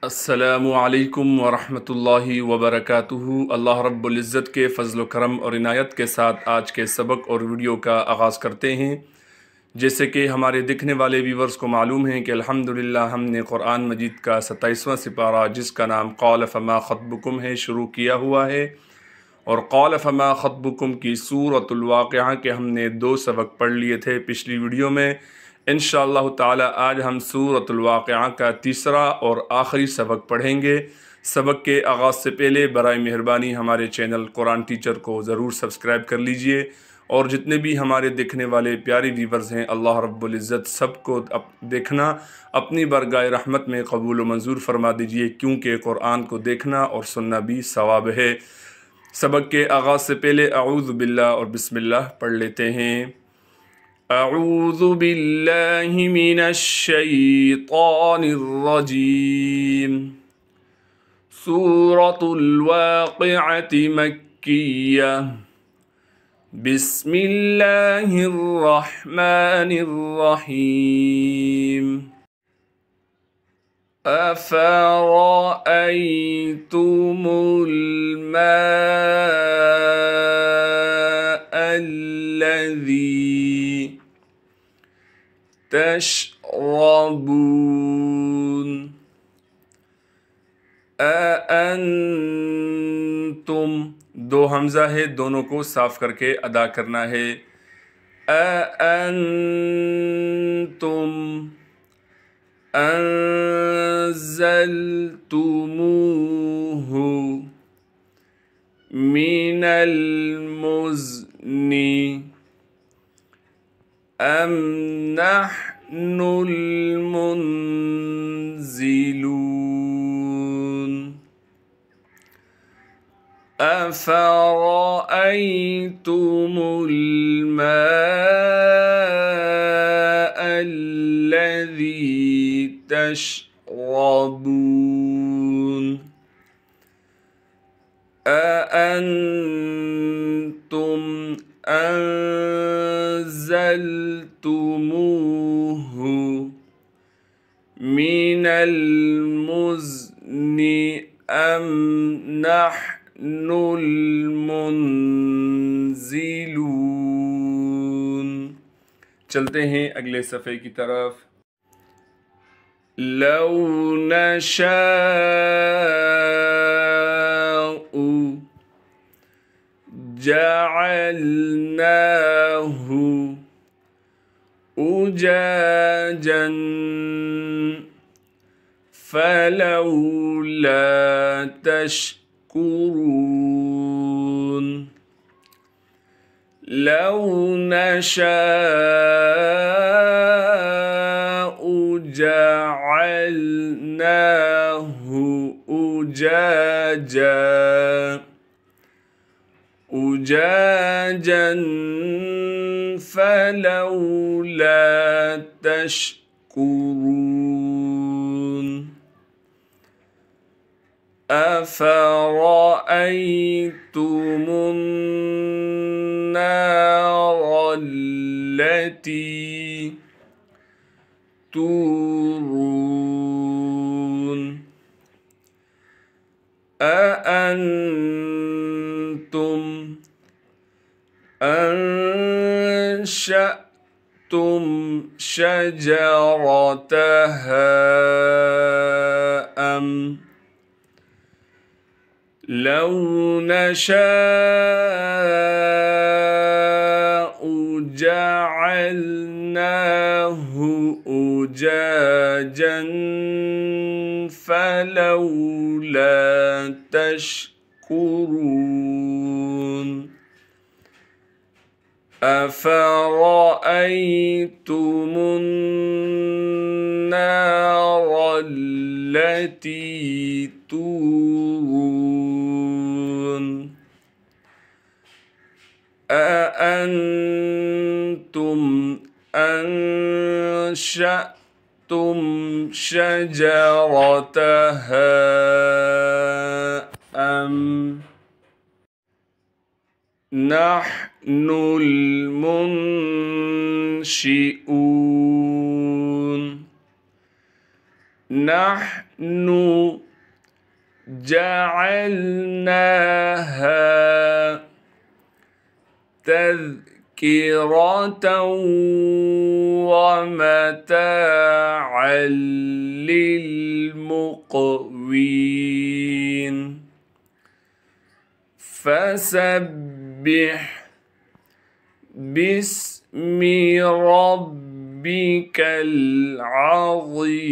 अस्सलामु अलैकुम वरहमतुल्लाहि वबरकातुहू। अल्लाह रब्बुल इज़्ज़त के फ़ज़्ल व करम और इनायत के साथ आज के सबक और वीडियो का आगाज़ करते हैं। जैसे कि हमारे दिखने वाले व्यूवर्स को मालूम है कि अल्हम्दुलिल्लाह हमने क़ुरान मजीद का 27वां सिपारा जिसका नाम क़ौल फ़मा ख़त्बुकुम है शुरू किया हुआ है। और क़ौल फ़मा ख़त्बुकुम की सूरतुल वाक़िआ के हमने 2 सबक पढ़ लिए थे पिछली वीडियो में। इंशाअल्लाह ताला आज हम सूरतुल वाक़िआ का तीसरा और आखिरी सबक पढ़ेंगे। सबक के आगाज़ से पहले बराए मेहरबानी हमारे चैनल कुरान टीचर को ज़रूर सब्सक्राइब कर लीजिए और जितने भी हमारे देखने वाले प्यारे व्यूवर्स हैं अल्लाह रब्बुल इज़्ज़त सबको देखना अपनी बरगाह रहमत में कबूल व मंजूर फरमा दीजिए, क्योंकि कुरान को देखना और सुनना भी सवाब है। सबक के आगाज़ से पहले अऊज़ु बिल्लाह और बिस्मिल्लाह पढ़ लेते हैं। अऊज़ु बिल्लाहि मिनश शैतानिर रजीम। सूरतुल वाक़िअति मक्किय्या। बिस्मिल्लाहिर रहमानिर रहीम। अफ़रअय्तुमुल माअ अल्लज़ी तशरबून। अअंतुम दो हमज़ा है, दोनों को साफ करके अदा करना है। अअंतुम अंज़लतुमूहु मिनल मुज़्नी अम नहनुल मुनज़िलून। अफ़रअय्तुमुल माअ अल्लज़ी तशरबून। अअंतुम अंज़लतुमूहु मिनल मुज़्नी अम नहनुल मुनज़िलून। चलते हैं अगले सफ़े की तरफ। लौ नशाअ जअलनाहु उजाजन फलौला तशकुरून। लौ नशाअ जअलनाहु उजाजन फलौला तशकुरून। अफ़रअय्तुमुन नार अल्लती तूरून। अअंतुम अंशअतुम शजरतहा अम लौ नशाअ जअलनाहु उजाजन फलौला तशकुरून। अफ़रअय्तुमुन नार अल्लती तूरून। अअंतुम अंशअतुम शजरतहा अम नहनुल मुनशिऊन। نحن جعلناها تذكرة ومتاعا للمقوين فسبح باسم ربك العظيم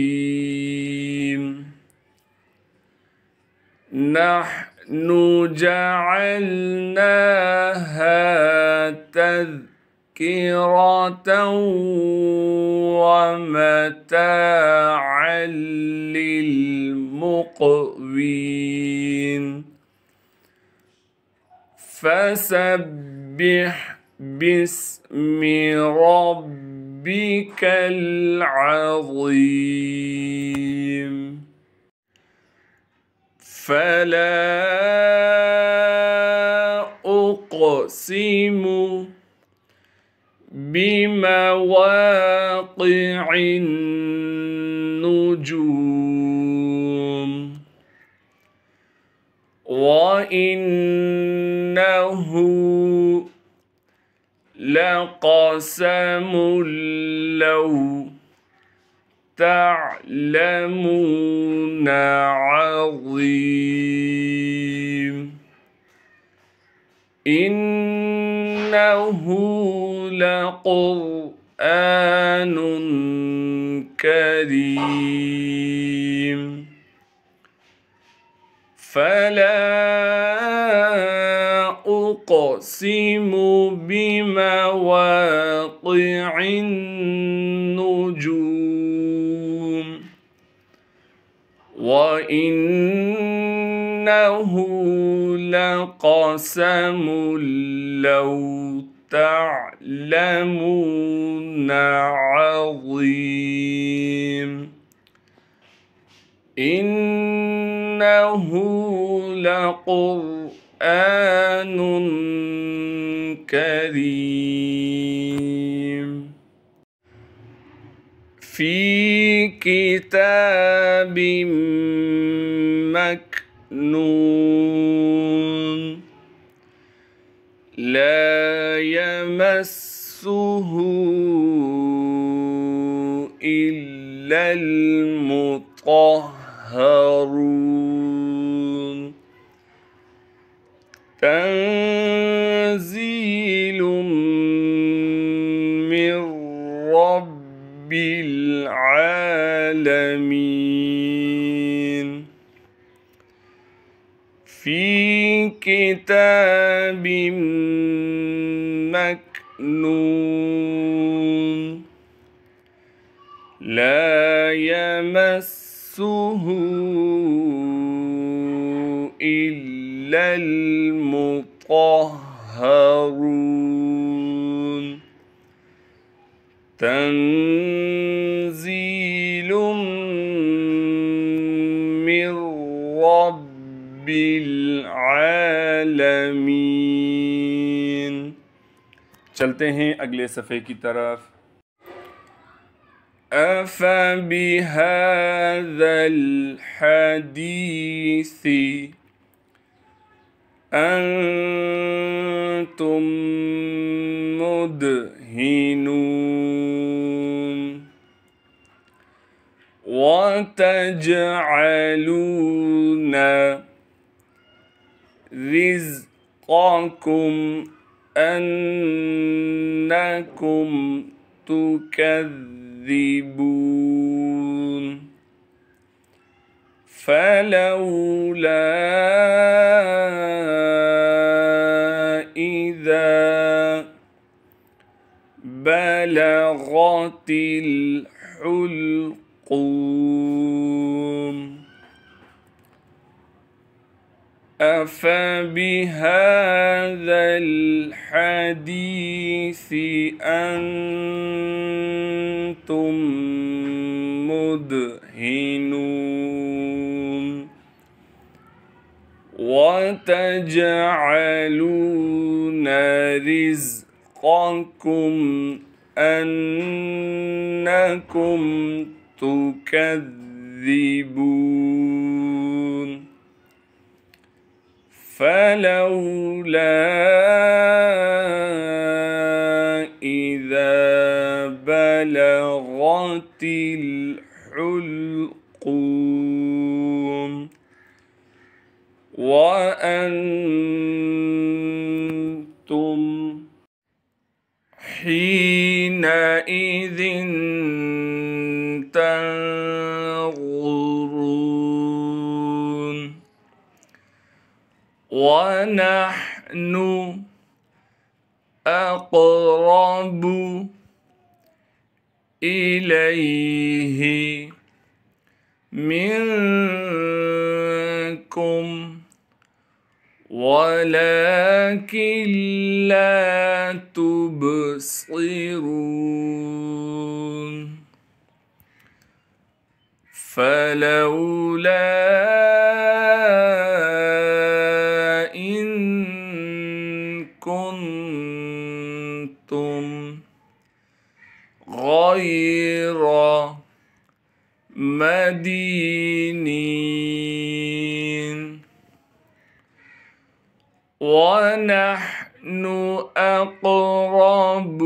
نحن جعلناها تذكرة ومتاعا للمقوين فسبح باسم ربك العظيم فلا أقسم بمواقع النجوم وإنه لقسم لو تعلمون عظيم إنه لقرآن كريم فلا أقسم بمواقع النجوم وإنه لقسم لو تعلمون عظيم إنه لقرآن كريم في كتاب مكنون لا يمسه إلا المطهرون تنزيل من رب العالمين في كتاب مكنون لا يمسه إلا المطهرون تنزيل من رب العالمين चलते हैं अगले सफ़े की तरफ أفبهذا الحديث أنتم مدهنون وتجعلون رزقكم أنكم تكذبون فلولا إذا بلغت الحلقوم أفبهذا الحديث أنتم مدهنون وتجعلون رزقكم أنكم تكذبون تكذبون فلولا إذا بلغت الحلقوم وأنتم حينئذ تنظرون ونحن أقرب إليه منكم ولكن لا تبصرون فلولا إن كنتم غير مدينين ونحن أقرب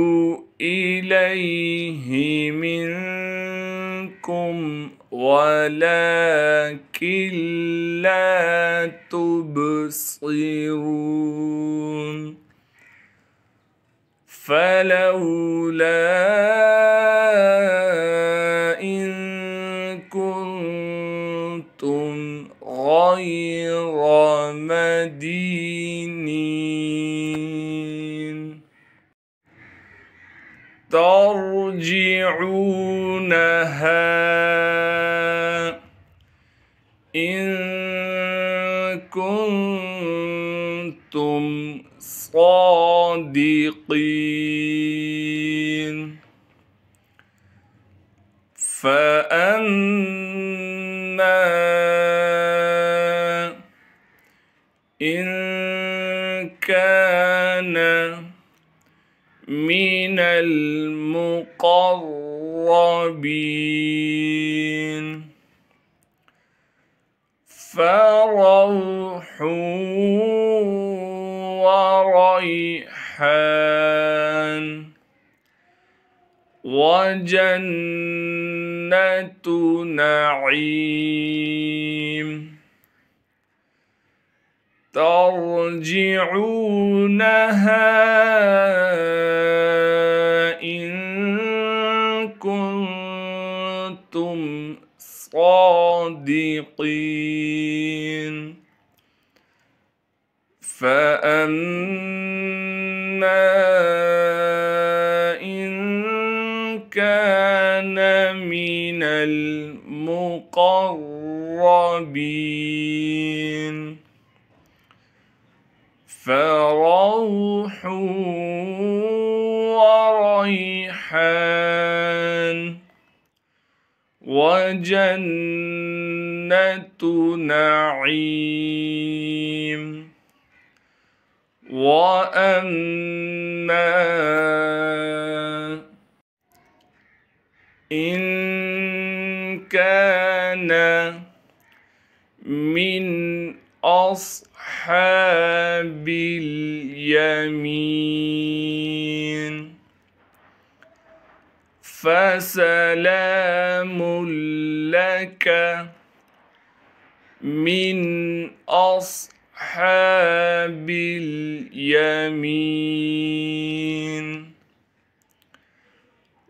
إليه منكم ولكن لا تبصرون فلولا إن كنتم غير مدينين ترجعونها إن كنتم صادقين فأما إن كان من المقربين فروح وريحان وجنة نعيم ترجعونها إن كنتم صادقين فأما إن كان من المقربين فروح وريحان وجنة نعيم وأما إن كان من أصحاب اليمين فسلام لك من أصحاب اليمين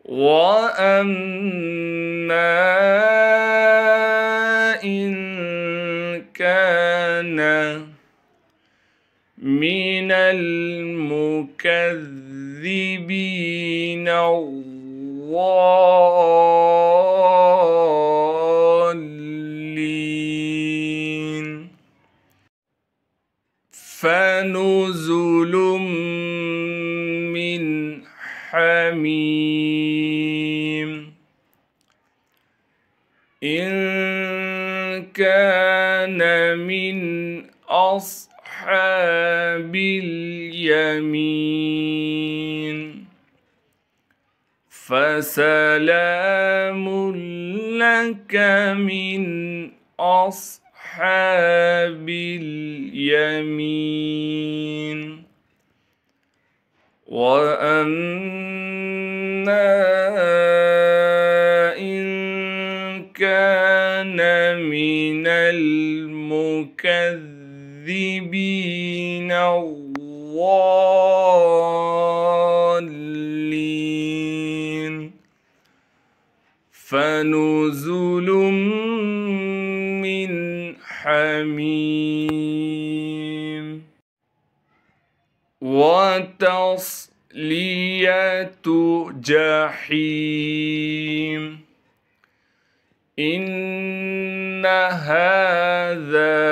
وأما إن كان من المكذبين الضالين فنزل من حميم إن كان من أصحاب اليمين فسلام لك من أصحاب اليمين وأما إن كان من المكذبين الضالين فنزل من حميم وتصلية جحيم إن هذا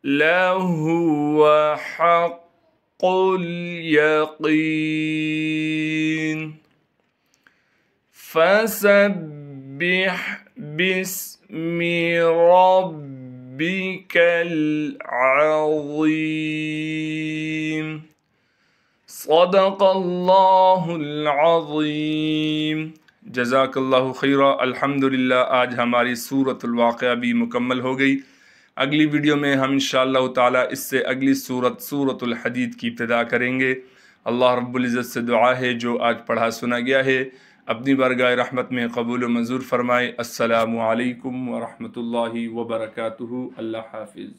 لهو حق اليقين فسبح باسم ربك العظيم صدق الله العظीम। जज़ाकल्लाहु खैरा। अल्हम्दुलिल्लाह, आज हमारी सूरतुल वाक़िया भी मुकम्मल हो गई। अगली वीडियो में हम इंशाअल्लाह ताला इससे अगली सूरतुल हदीद की इब्तिदा करेंगे। अल्लाह रब्बुल इज़्ज़त से दुआ है जो आज पढ़ा सुना गया है अपनी बारगाह रहमत में कबूल व मंजूर फरमाए। अस्सलामु अलैकुम व रहमतुल्लाहि व बरकातुहू। अल्लाह हाफ़िज़।